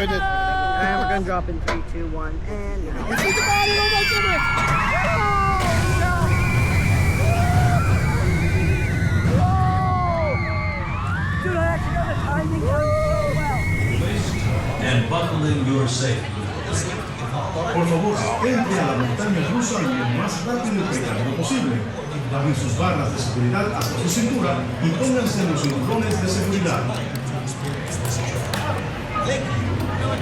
goodness. And we're gonna drop in 3, 2, 1, and This is about it. Oh my goodness. dude, I actually got the timing down so well. And buckling your safety. Por favor, entre a la montaña rusa lo más rápido y pegado posible. Laven sus barras de seguridad hasta su cintura y pónganse los cinturones de seguridad.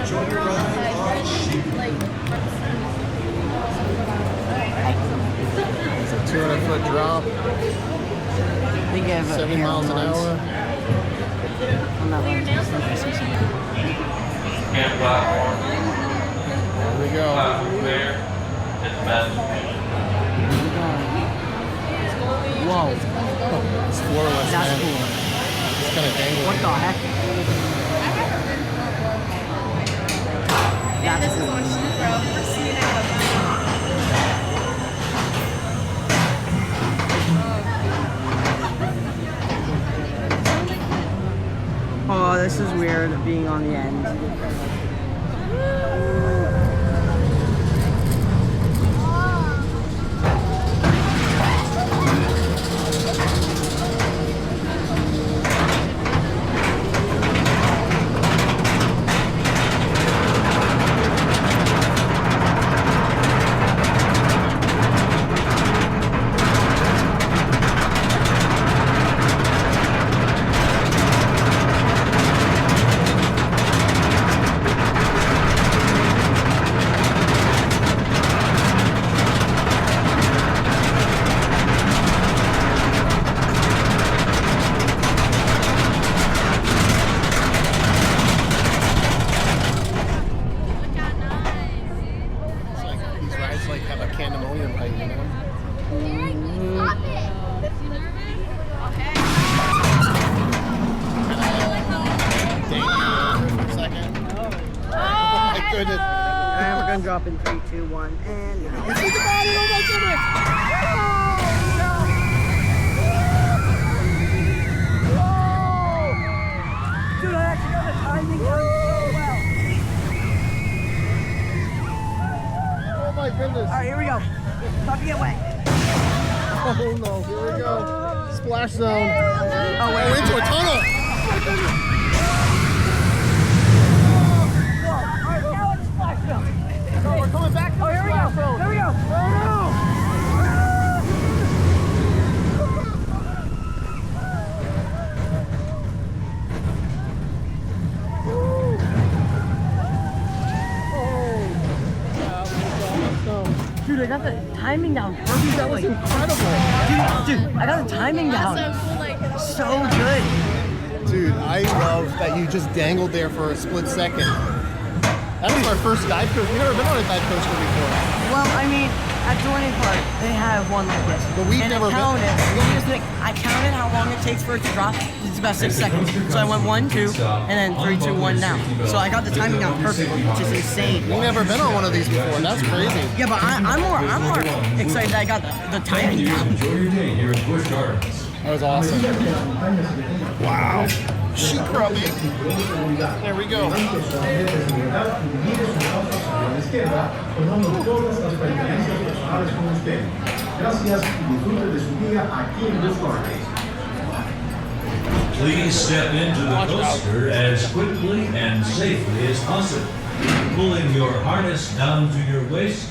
Enjoy your ride on SheiKra. It's a 200-foot drop. They gave 70 miles an hour. On that one. And platform. There we go. Platform there. It's best. Whoa. It's floorless, That's man. cool. It's kind of dangling. What the heck? Yeah, this is on SheiKra. We're seeing it. Oh, this is weird being on the end. Goodness. And we're gonna drop in 3, 2, 1, and This is about it. Oh my goodness. dude, I actually got the timing down so well. Oh my goodness. All right, here we go. About to get wet. Oh no. Here we go. Splash zone. Oh Oh, wait, into a tunnel. All right, now it's splash zone. So we're coming back. Oh, here we go. Here we go. Dude, I got the timing down perfectly. That was incredible. Dude, I got the timing down. So good. Dude, I love that you just dangled there for a split second. That was our first dive coaster. We've never been on a dive coaster before. Well, I mean, at Dorney Park, they have one like this. But we've and never been- I counted how long it takes for it to drop. It's about 6 seconds. So I went 1, 2, and then 3, 2, 1 down. So I got the timing down perfectly, which is insane. We've never been on one of these before. That's crazy. Yeah, but I'm more excited that I got the timing down. Enjoy your day here at Busch Gardens. That was awesome. Wow. SheiKra, baby. There we go. Please step into the coaster as quickly and safely as possible, pulling your harness down to your waist